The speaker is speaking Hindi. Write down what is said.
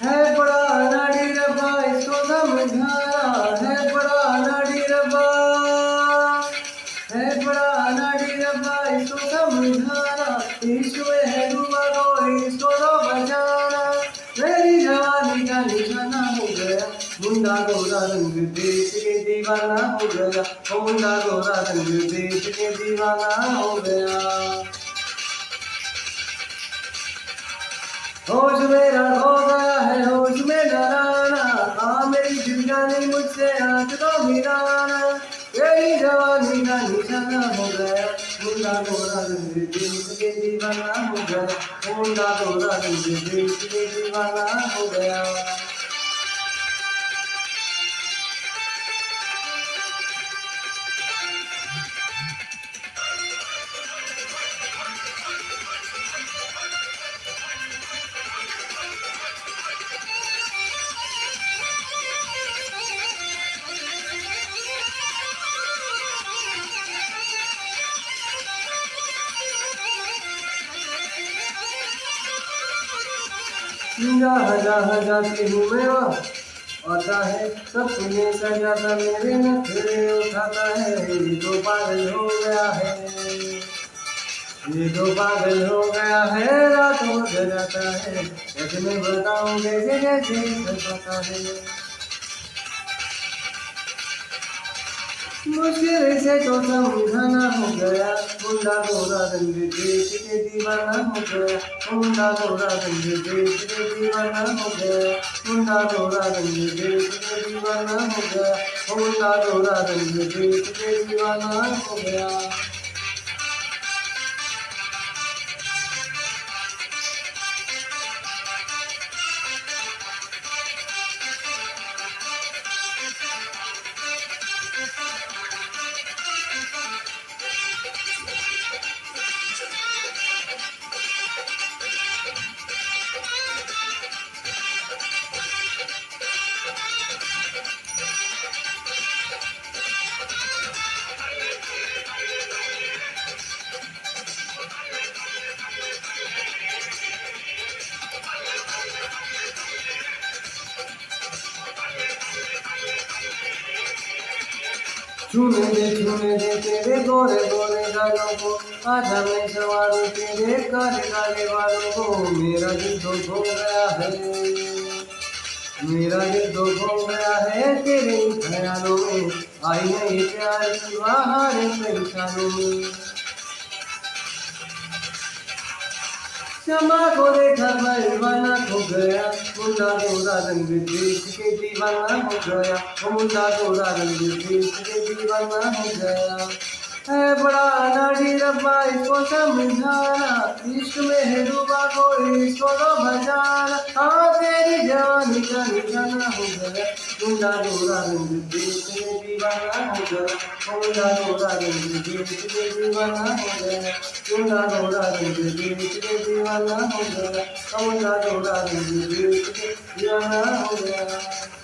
है बड़ा नाड़ी रब्बा इसको समझाना है बड़ा नाड़ी रब्बा है बड़ा नाड़ी रब्बा इसको समझाना इश्क में है डूबा कोई इसको तो बचाना मेरी जवानी का निशाना हो गया मुंडा गोरा रंग देख के दीवाना हो गया मुंडा गोरा रंग देख के दीवाना हो गया होश मेरा खो गया है होश में डराना हाँ मेरी दिल जाने मुझसे आँख तो मिलाना मेरी जवानी का निशाना हो गया मुंडा गोरा रंग देख के दीवाना हो गया मुंडा गोरा रंग देख के दीवाना हो गया जहाँ जहाँ जाती हूँ मैं आता है सपने सजाता मेरे नखरे उठाता है ये तो पागल हो गया है ये तो पागल हो गया है रातों में जाता है कैसे मैं बताऊँ कैसे कैसे करता है मुश्किल से तो समझाना हो गया मुंडा गोरा रंग देख के दीवाना हो गया मुंडा गोरा रंग देख के दीवाना हो गया मुंडा गोरा रंग देख के दीवाना हो गया मुंडा गोरा रंग देख के दीवाना हो गया छूने दे तेरे गोरे गोरे गालों को आजा मैं सवारूं तेरे काले काले बालों को मेरा दिल तो खो गया है मेरा दिल तो खो गया है तेरे ख्यालों में आई है ये प्यार की बाहर परेशानों में क्षमा को देखा दीवाना हो गया मुंडा गोरा रंग देख के दीवाना हो गया मुंडा गोरा रंग देख के दीवाना हो गया है बड़ा नाड़ी रब्बा इसको समझाना इश्क में है डूबा कोई इसको तो बचाना हाँ तेरी जवानी का निशाना हो गया मुंडा गोरा रंग देख के दीवाना हो गया मुंडा गोरा रंग देख के दीवाना हो गया मुंडा गोरा रंग देख के दीवाना हो गया मुंडा गोरा रंग देख के दीवाना हो गया